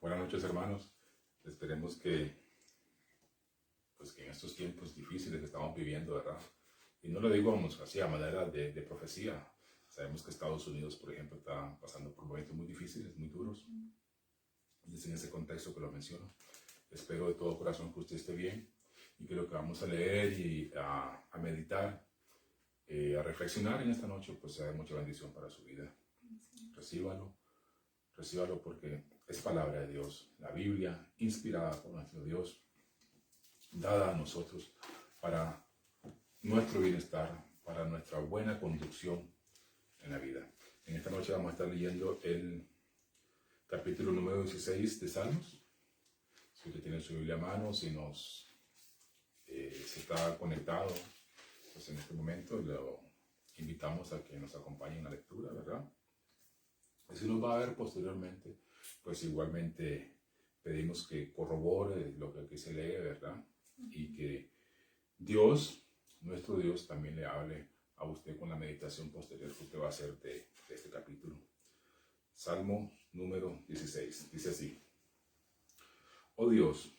Buenas noches, hermanos. Esperemos pues que en estos tiempos difíciles que estamos viviendo, ¿verdad? Y no lo digo así a manera de profecía. Sabemos que Estados Unidos, por ejemplo, está pasando por momentos muy difíciles, muy duros. Y es en ese contexto que lo menciono. Espero de todo corazón que usted esté bien y que lo que vamos a leer y a meditar, a reflexionar en esta noche, pues sea de mucha bendición para su vida. Recíbalo porque es palabra de Dios. La Biblia, inspirada por nuestro Dios, dada a nosotros para nuestro bienestar, para nuestra buena conducción en la vida. En esta noche vamos a estar leyendo el capítulo número 16 de Salmos. Si usted tiene su Biblia a mano, si está conectado, pues en este momento lo invitamos a que nos acompañe en la lectura, ¿verdad? Y si nos va a ver posteriormente, pues igualmente pedimos que corrobore lo que aquí se lee, ¿verdad? Y que Dios, nuestro Dios, también le hable a usted con la meditación posterior que usted va a hacer de este capítulo. Salmo número 16, dice así: Oh Dios,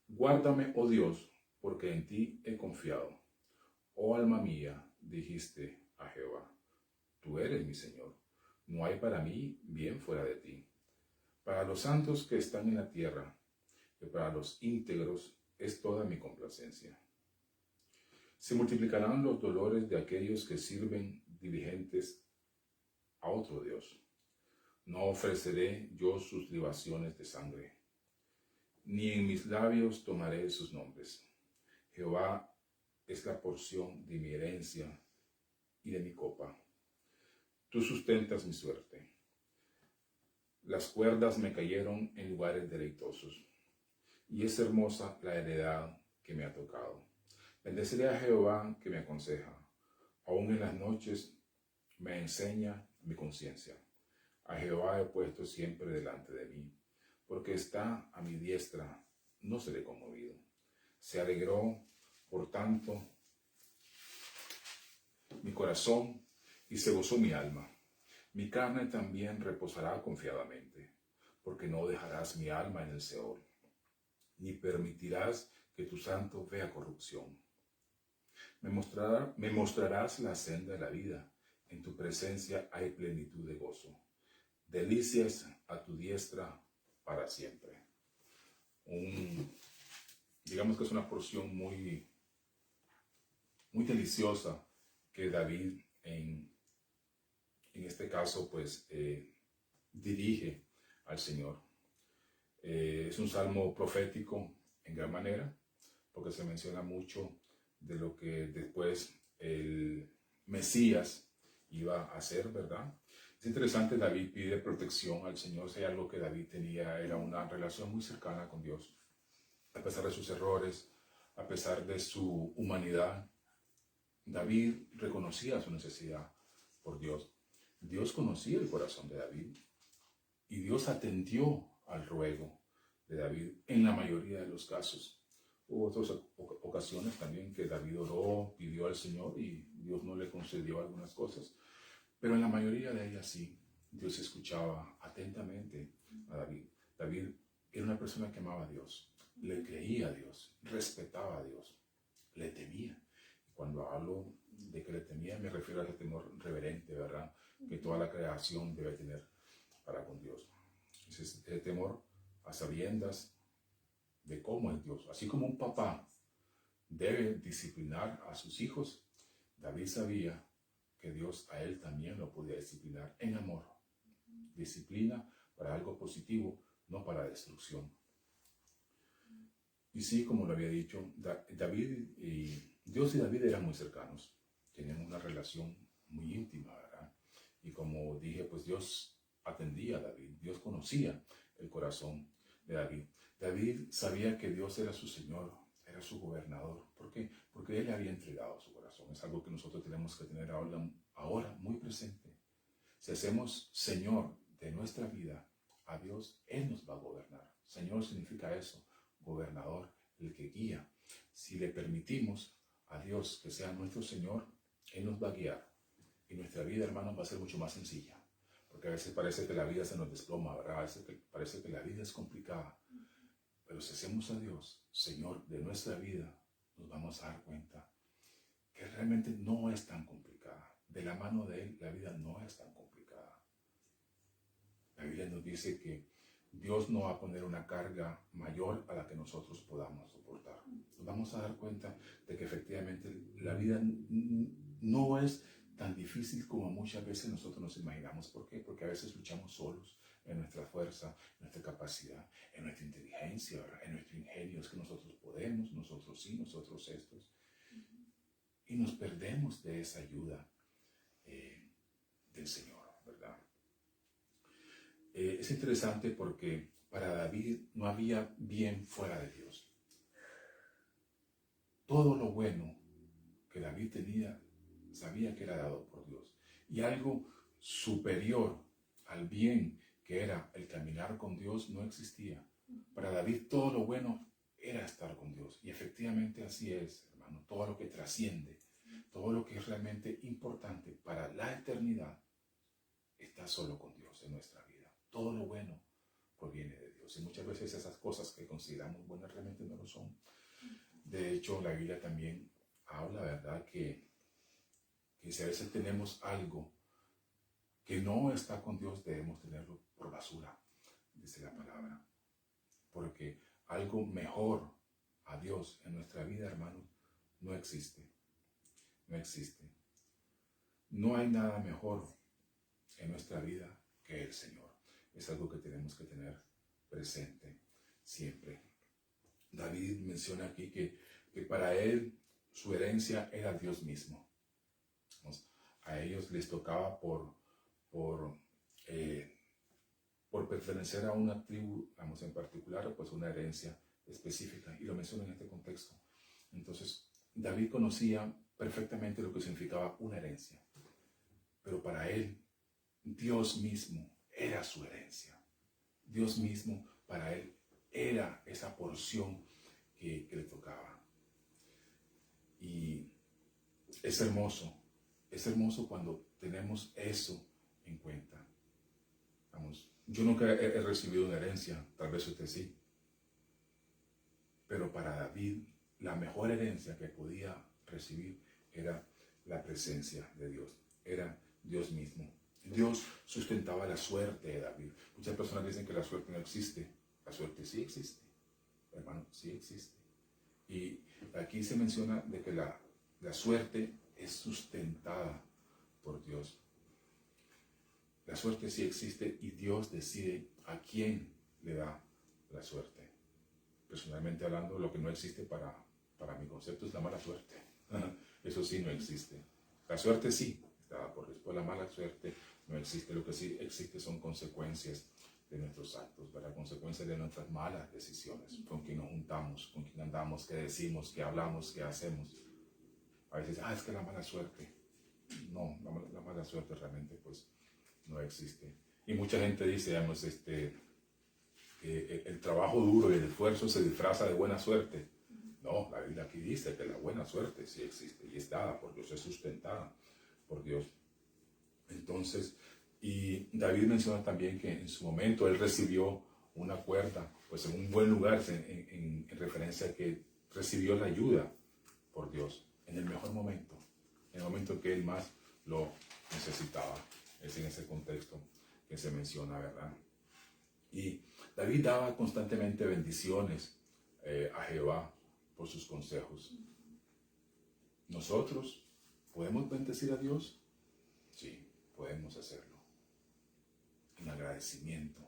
guárdame, oh Dios, porque en ti he confiado. Oh alma mía, dijiste a Jehová, tú eres mi Señor. No hay para mí bien fuera de ti. Para los santos que están en la tierra, y para los íntegros es toda mi complacencia. Se multiplicarán los dolores de aquellos que sirven diligentes a otro Dios. No ofreceré yo sus libaciones de sangre, ni en mis labios tomaré sus nombres. Jehová es la porción de mi herencia y de mi copa. Tú sustentas mi suerte. Las cuerdas me cayeron en lugares deleitosos, y es hermosa la heredad que me ha tocado. Bendeciré a Jehová que me aconseja. Aún en las noches me enseña mi conciencia. A Jehová he puesto siempre delante de mí, porque está a mi diestra, no seré conmovido. Se alegró, por tanto, mi corazón y se gozó mi alma. Mi carne también reposará confiadamente, porque no dejarás mi alma en el Seol, ni permitirás que tu santo vea corrupción. Me mostrarás la senda de la vida. En tu presencia hay plenitud de gozo. Delicias a tu diestra para siempre. Digamos que es una porción muy deliciosa que David en este caso pues dirige al Señor. Es un salmo profético en gran manera, porque se menciona mucho de lo que después el Mesías iba a hacer, ¿verdad? Es interesante, David pide protección al Señor. Si hay algo que David tenía, era una relación muy cercana con Dios. A pesar de sus errores, a pesar de su humanidad, David reconocía su necesidad por Dios. Dios conocía el corazón de David y Dios atendió al ruego de David en la mayoría de los casos. Hubo otras ocasiones también que David oró, pidió al Señor y Dios no le concedió algunas cosas. Pero en la mayoría de ellas sí, Dios escuchaba atentamente a David. David era una persona que amaba a Dios, le creía a Dios, respetaba a Dios, le temía. Y cuando hablo de que le temía, me refiero a ese temor reverente, ¿verdad? Que toda la creación debe tener para con Dios. Ese temor a sabiendas de cómo es Dios. Así como un papá debe disciplinar a sus hijos, David sabía que Dios a él también lo podía disciplinar en amor. Disciplina para algo positivo, no para destrucción. Y sí, como lo había dicho, Dios y David eran muy cercanos. Tenían una relación muy íntima, ¿verdad? Y como dije, pues Dios atendía a David. Dios conocía el corazón de David. David sabía que Dios era su Señor, era su gobernador. ¿Por qué? Porque Él le había entregado su corazón. Es algo que nosotros tenemos que tener ahora muy presente. Si hacemos Señor de nuestra vida a Dios, Él nos va a gobernar. Señor significa eso, gobernador, el que guía. Si le permitimos a Dios que sea nuestro Señor, Él nos va a guiar. Y nuestra vida, hermanos, va a ser mucho más sencilla. Porque a veces parece que la vida se nos desploma, ¿verdad? A veces parece que la vida es complicada. Pero si hacemos a Dios Señor de nuestra vida, nos vamos a dar cuenta que realmente no es tan complicada. De la mano de Él, la vida no es tan complicada. La Biblia nos dice que Dios no va a poner una carga mayor a la que nosotros podamos soportar. Nos vamos a dar cuenta de que efectivamente la vida no es tan difícil como muchas veces nosotros nos imaginamos. ¿Por qué? Porque a veces luchamos solos en nuestra fuerza, en nuestra capacidad, en nuestra inteligencia, ¿verdad? En nuestro ingenio. Es que nosotros podemos, nosotros sí, nosotros estos. Y nos perdemos de esa ayuda del Señor, ¿verdad? Es interesante porque para David no había bien fuera de Dios. Todo lo bueno que David tenía, sabía que era dado por Dios. Y algo superior al bien que era el caminar con Dios no existía. Para David todo lo bueno era estar con Dios. Y efectivamente así es, hermano. Todo lo que trasciende, todo lo que es realmente importante para la eternidad, está solo con Dios en nuestra vida. Todo lo bueno proviene de Dios. Y muchas veces esas cosas que consideramos buenas realmente no lo son. De hecho, la Biblia también habla, ¿verdad? Que si a veces tenemos algo que no está con Dios, debemos tenerlo por basura, dice la palabra. Porque algo mejor a Dios en nuestra vida, hermanos, no existe. No existe. No hay nada mejor en nuestra vida que el Señor. Es algo que tenemos que tener presente siempre. David menciona aquí que para él su herencia era Dios mismo. A ellos les tocaba por pertenecer a una tribu, vamos, en particular, pues una herencia específica, y lo menciona en este contexto. Entonces, David conocía perfectamente lo que significaba una herencia, pero para él, Dios mismo era su herencia. Dios mismo para él era esa porción que le tocaba. Y es hermoso cuando tenemos eso en cuenta. Vamos, yo nunca he recibido una herencia, tal vez usted sí, pero para David la mejor herencia que podía recibir era la presencia de Dios, era Dios mismo. Dios sustentaba la suerte de David. Muchas personas dicen que la suerte no existe. La suerte sí existe, hermano, sí existe. Y aquí se menciona de que la suerte es sustentada por Dios. La suerte sí existe y Dios decide a quién le da la suerte. Personalmente hablando, lo que no existe para mi concepto es la mala suerte. Eso sí no existe. La suerte sí está dada por Dios, pero la mala suerte no existe. Lo que sí existe son consecuencias de nuestros actos, ¿verdad? Consecuencias de nuestras malas decisiones, con quién nos juntamos, con quién andamos, qué decimos, qué hablamos, qué hacemos. A veces, es que la mala suerte. No, la mala suerte realmente pues no existe. Y mucha gente dice, digamos, que el trabajo duro y el esfuerzo se disfraza de buena suerte. No, la Biblia aquí dice que la buena suerte sí existe y es dada por Dios, es sustentada por Dios. Entonces, y David menciona también que en su momento él recibió una cuerda, pues en un buen lugar, en referencia a que recibió la ayuda por Dios en el mejor momento, en el momento que él más lo necesitaba. Es en ese contexto que se menciona, ¿verdad? Y David daba constantemente bendiciones a Jehová por sus consejos. ¿Nosotros podemos bendecir a Dios? Sí, podemos hacerlo. En agradecimiento.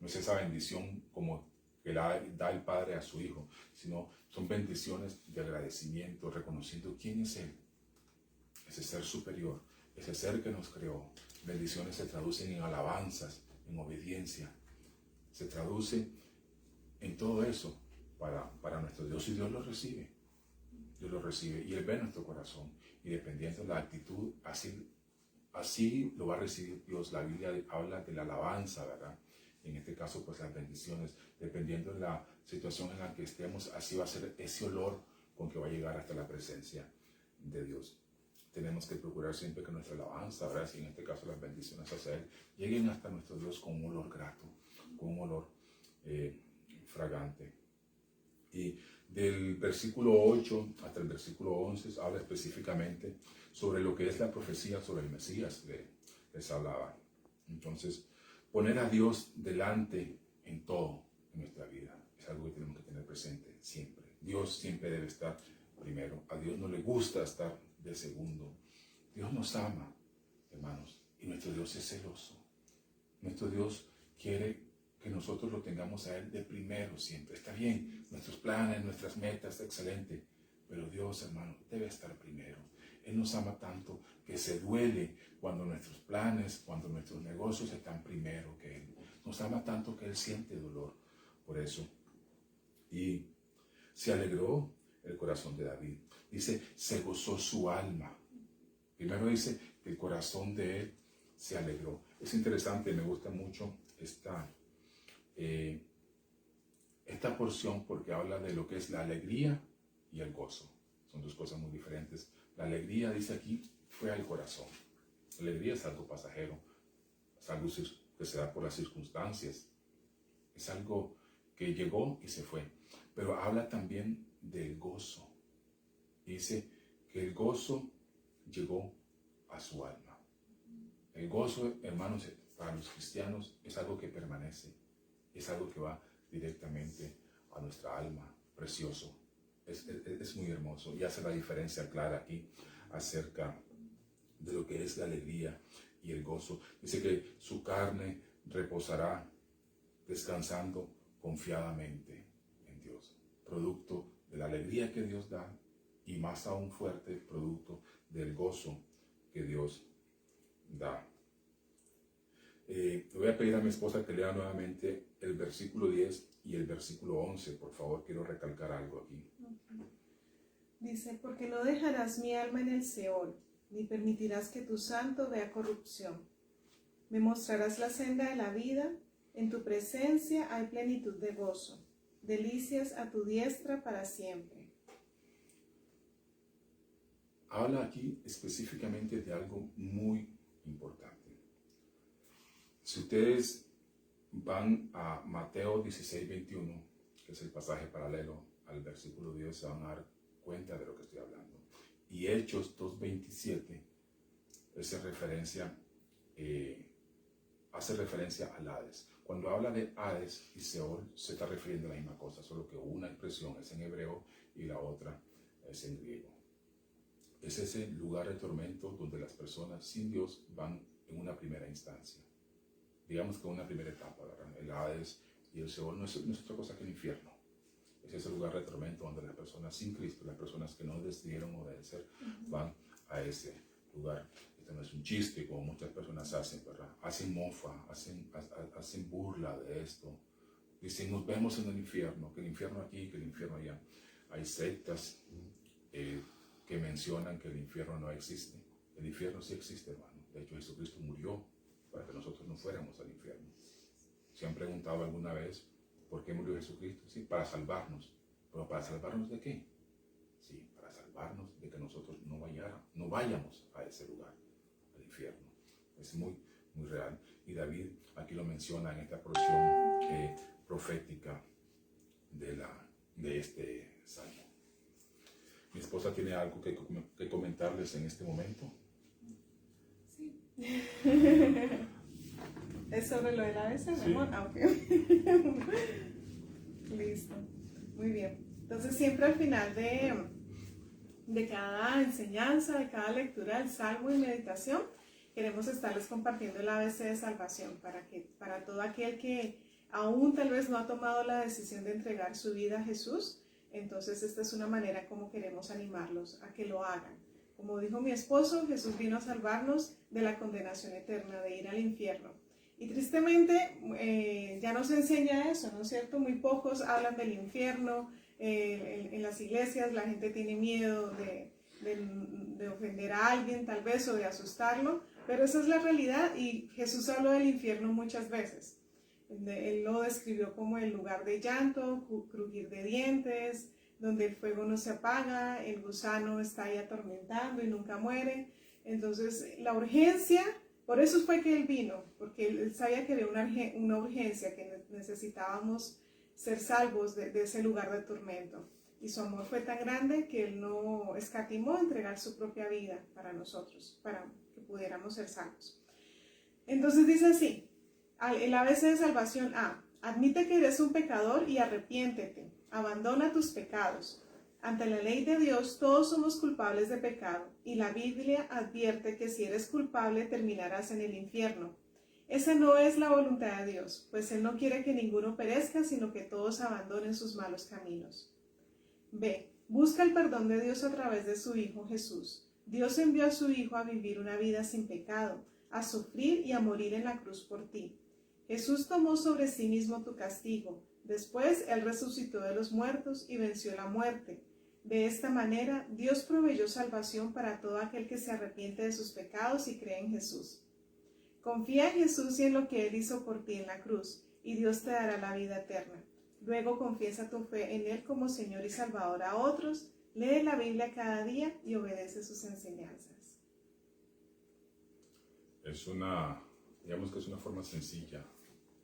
No es esa bendición como que la da el Padre a su Hijo, sino son bendiciones de agradecimiento, reconociendo quién es Él. Ese ser superior, ese ser que nos creó. Bendiciones se traducen en alabanzas, en obediencia. Se traduce en todo eso para nuestro Dios, y Dios lo recibe. Dios lo recibe y Él ve nuestro corazón, y dependiendo de la actitud, así lo va a recibir Dios. La Biblia habla de la alabanza, ¿verdad? En este caso, pues las bendiciones, dependiendo de la situación en la que estemos, así va a ser ese olor con que va a llegar hasta la presencia de Dios. tenemos que procurar siempre que nuestra alabanza, ¿verdad? Y en este caso las bendiciones hacia Él, lleguen hasta nuestro Dios con un olor grato, con un olor fragante. Y del versículo 8 hasta el versículo 11 habla específicamente sobre lo que es la profecía sobre el Mesías que les hablaba. Entonces, poner a Dios delante en todo en nuestra vida es algo que tenemos que tener presente siempre. Dios siempre debe estar primero. A Dios no le gusta estar de segundo. Dios nos ama, hermanos, y nuestro Dios es celoso. Nuestro Dios quiere que nosotros lo tengamos a Él de primero siempre. Está bien, nuestros planes, nuestras metas, excelente, pero Dios, hermano, debe estar primero. Él nos ama tanto que se duele cuando nuestros planes, cuando nuestros negocios están primero que Él. Nos ama tanto que Él siente dolor por eso. Y se alegró el corazón de David. Dice, se gozó su alma. Primero dice que el corazón de él se alegró. Es interesante, me gusta mucho esta porción porque habla de lo que es la alegría y el gozo. Son dos cosas muy diferentes. La alegría, dice aquí, fue al corazón. La alegría es algo pasajero, es algo que se da por las circunstancias, es algo que llegó y se fue. Pero habla también del gozo. Dice que el gozo llegó a su alma. El gozo, hermanos, para los cristianos es algo que permanece, es algo que va directamente a nuestra alma, precioso. Es muy hermoso y hace la diferencia clara aquí acerca de lo que es la alegría y el gozo. Dice que su carne reposará descansando confiadamente en Dios, producto de la alegría que Dios da y más aún fuerte, producto del gozo que Dios da. Le voy a pedir a mi esposa que lea nuevamente el versículo 10 y el versículo 11, por favor, quiero recalcar algo aquí. Okay. Dice, porque no dejarás mi alma en el Seol, ni permitirás que tu santo vea corrupción. Me mostrarás la senda de la vida, en tu presencia hay plenitud de gozo, delicias a tu diestra para siempre. Habla aquí específicamente de algo muy importante. Si ustedes van a Mateo 16, 21, que es el pasaje paralelo al versículo 10, se van a dar cuenta de lo que estoy hablando. Y Hechos 2, 27 hace referencia al Hades. Cuando habla de Hades y Seol, se está refiriendo a la misma cosa, solo que una expresión es en hebreo y la otra es en griego. Es ese lugar de tormento donde las personas sin Dios van en una primera instancia. Digamos que una primera etapa, ¿verdad? El Hades y el Seol no es otra cosa que el infierno. Es ese lugar de tormento donde las personas sin Cristo, las personas que no decidieron obedecer, van a ese lugar. Este no es un chiste como muchas personas hacen, ¿verdad? Hacen mofa, hacen burla de esto. Dicen, nos vemos en el infierno, que el infierno aquí, que el infierno allá. Hay sectas que mencionan que el infierno no existe. El infierno sí existe, hermano. De hecho, Jesucristo murió para que nosotros no fuéramos al infierno. ¿Se han preguntado alguna vez por qué murió Jesucristo? Sí, para salvarnos. ¿Pero para salvarnos de qué? Sí, para salvarnos de que nosotros no vayamos a ese lugar, al infierno. Es muy, muy real. Y David aquí lo menciona en esta porción profética de este salmo. Mi esposa tiene algo que comentarles en este momento. Sí. ¿Es sobre lo del Hades, mi amor? Sí. Ah, ok. Listo. Muy bien. Entonces siempre al final de cada enseñanza, de cada lectura del Salmo y meditación, queremos estarles compartiendo el ABC de salvación para todo aquel que aún tal vez no ha tomado la decisión de entregar su vida a Jesús. Entonces esta es una manera como queremos animarlos a que lo hagan. Como dijo mi esposo, Jesús vino a salvarnos de la condenación eterna, de ir al infierno. Y tristemente ya no se enseña eso, ¿no es cierto? Muy pocos hablan del infierno. En las iglesias la gente tiene miedo de ofender a alguien tal vez o de asustarlo, pero esa es la realidad y Jesús habló del infierno muchas veces. Él lo describió como el lugar de llanto, crujir de dientes, donde el fuego no se apaga, el gusano está ahí atormentando y nunca muere. Entonces la urgencia, por eso fue que Él vino, porque Él sabía que había una urgencia, que necesitábamos ser salvos de ese lugar de tormento. Y su amor fue tan grande que Él no escatimó entregar su propia vida para nosotros, para que pudiéramos ser salvos. Entonces dice así, el ABC de salvación A: admite que eres un pecador y arrepiéntete, abandona tus pecados. Ante la ley de Dios todos somos culpables de pecado, y la Biblia advierte que si eres culpable terminarás en el infierno. Esa no es la voluntad de Dios, pues Él no quiere que ninguno perezca, sino que todos abandonen sus malos caminos. B. Busca el perdón de Dios a través de su Hijo Jesús. Dios envió a su Hijo a vivir una vida sin pecado, a sufrir y a morir en la cruz por ti. Jesús tomó sobre sí mismo tu castigo. Después Él resucitó de los muertos y venció la muerte. De esta manera, Dios proveyó salvación para todo aquel que se arrepiente de sus pecados y cree en Jesús. Confía en Jesús y en lo que Él hizo por ti en la cruz, y Dios te dará la vida eterna. Luego confiesa tu fe en Él como Señor y Salvador a otros, lee la Biblia cada día y obedece sus enseñanzas. Digamos que es una forma sencilla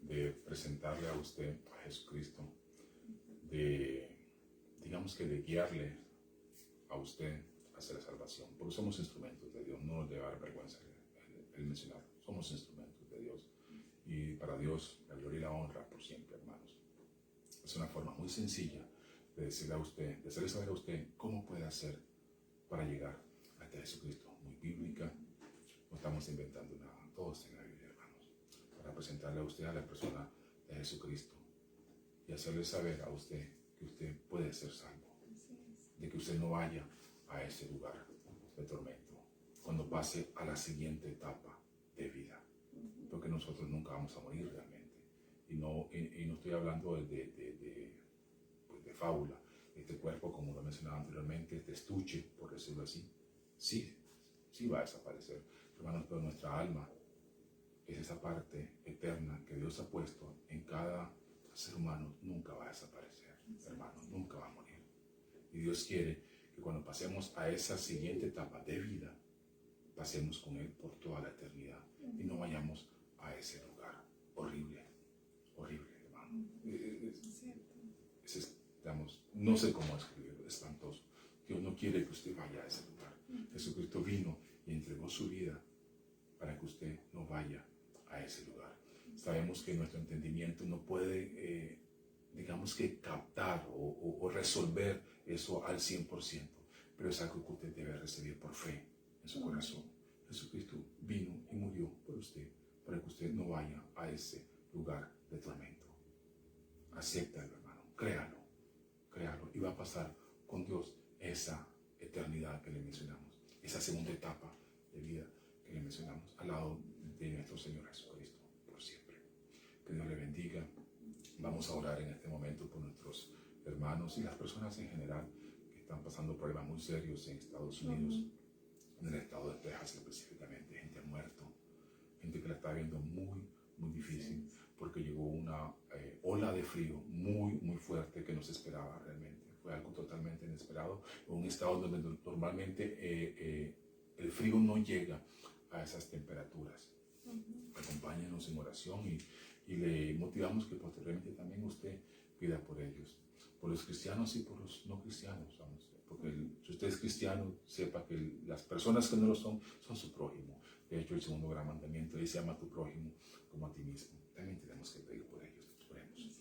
de presentarle a usted a Jesucristo, digamos que de guiarle a usted hacia la salvación, porque somos instrumentos de Dios, no nos debe dar vergüenza el mencionar, somos instrumentos de Dios, y para Dios la gloria y la honra por siempre, hermanos. Es una forma muy sencilla de decirle a usted, de hacerle saber a usted cómo puede hacer para llegar hasta Jesucristo, muy bíblica, no estamos inventando nada, todo está en la Biblia, hermanos, para presentarle a usted a la persona de Jesucristo y hacerle saber a usted que usted puede ser salvo, de que usted no vaya a ese lugar de tormento cuando pase a la siguiente etapa de vida, porque nosotros nunca vamos a morir realmente, y no estoy hablando de fábula. Este cuerpo, como lo mencionaba anteriormente, este estuche, por decirlo así, sí va a desaparecer, hermanos, pero nuestra alma es esa parte eterna que Dios ha puesto en cada ser humano, nunca va a desaparecer, hermanos, nunca va a morir. Y Dios quiere que cuando pasemos a esa siguiente etapa de vida, pasemos con Él por toda la eternidad y no vayamos a ese lugar horrible, hermano. No sé cómo escribirlo, espantoso. Dios no quiere que usted vaya a ese lugar. Jesucristo vino y entregó su vida para que usted no vaya a ese lugar. Sabemos que nuestro entendimiento no puede, digamos que captar o resolver eso al 100%, pero es algo que usted debe recibir por fe en su corazón. Jesucristo vino y murió por usted para que usted no vaya a ese lugar de tormento. Acéptalo, hermano, créalo, y va a pasar con Dios esa eternidad que le mencionamos, esa segunda etapa de vida que le mencionamos al lado de nuestro Señor Jesucristo por siempre. Que Dios le bendiga. Vamos a orar en este momento por nuestros hermanos y las personas en general que están pasando problemas muy serios en Estados Unidos, en el estado de Texas específicamente. Gente ha muerto, gente que la está viendo muy difícil, porque llegó una ola de frío muy fuerte que no se esperaba realmente. Fue algo totalmente inesperado, en un estado donde normalmente el frío no llega a esas temperaturas. Acompáñenos en oración y le motivamos que posteriormente también usted pida por ellos, por los cristianos y por los no cristianos, vamos, porque si usted es cristiano, sepa que las personas que no lo son su prójimo. De hecho, el segundo gran mandamiento dice: ama a tu prójimo como a ti mismo. También tenemos que pedir por ellos. Oremos.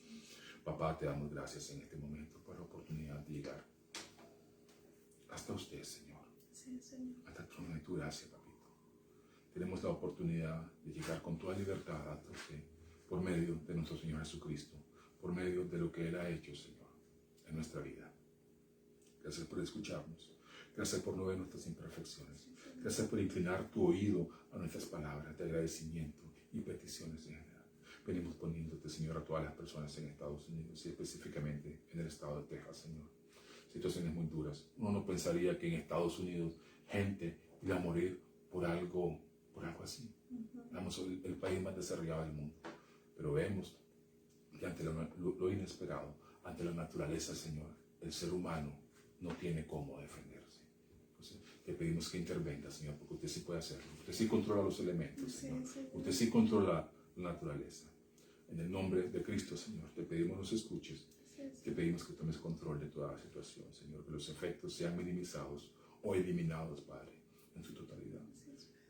Papá, te damos gracias en este momento por la oportunidad de llegar hasta usted, Señor. Sí, Señor. Hasta tu trono de tu gracia, papito. Tenemos la oportunidad de llegar con toda libertad hasta usted por medio de nuestro Señor Jesucristo, por medio de lo que Él ha hecho, Señor, en nuestra vida. Gracias por escucharnos. Gracias por no ver nuestras imperfecciones. Gracias por inclinar tu oído a nuestras palabras de agradecimiento y peticiones en general. Venimos poniéndote, Señor, a todas las personas en Estados Unidos y específicamente en el estado de Texas, Señor. Situaciones muy duras. Uno no pensaría que en Estados Unidos gente iba a morir por algo así. Somos el país más desarrollado del mundo. Pero vemos que ante lo inesperado, ante la naturaleza, Señor, el ser humano no tiene cómo defenderse. Entonces, te pedimos que intervenga, Señor, porque usted sí puede hacerlo. Usted sí controla los elementos, Señor. Usted sí controla la naturaleza. En el nombre de Cristo, Señor, te pedimos nos escuches. Te pedimos que tomes control de toda la situación, Señor, que los efectos sean minimizados o eliminados, Padre, en su totalidad.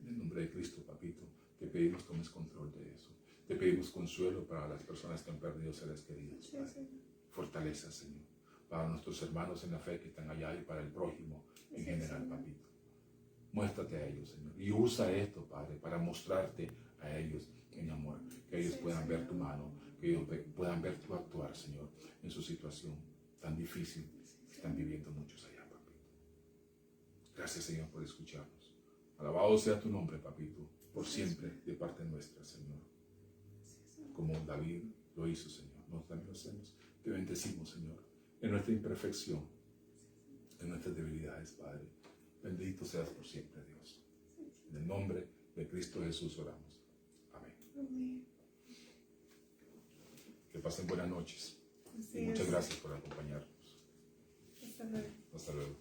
En el nombre de Cristo, Papito, te pedimos que tomes control de eso. Te pedimos consuelo para las personas que han perdido seres queridos, Padre. Fortaleza, Señor, para nuestros hermanos en la fe que están allá y para el prójimo en general, Papito. Muéstrate a ellos, Señor, y usa esto, Padre, para mostrarte a ellos en amor, que ellos puedan ver tu mano, que ellos puedan ver tu actuar, Señor, en su situación tan difícil que están viviendo muchos allá, Papito. Gracias, Señor, por escucharnos. Alabado sea tu nombre, Papito, por siempre de parte nuestra, Señor. Como David lo hizo, Señor, nosotros también lo hacemos. Te bendecimos, Señor, en nuestra imperfección, en nuestras debilidades, Padre. Bendito seas por siempre, Dios. En el nombre de Cristo Jesús oramos. Amén. Amén. Que pasen buenas noches. Así Y muchas es. gracias por acompañarnos. Hasta luego. Hasta luego.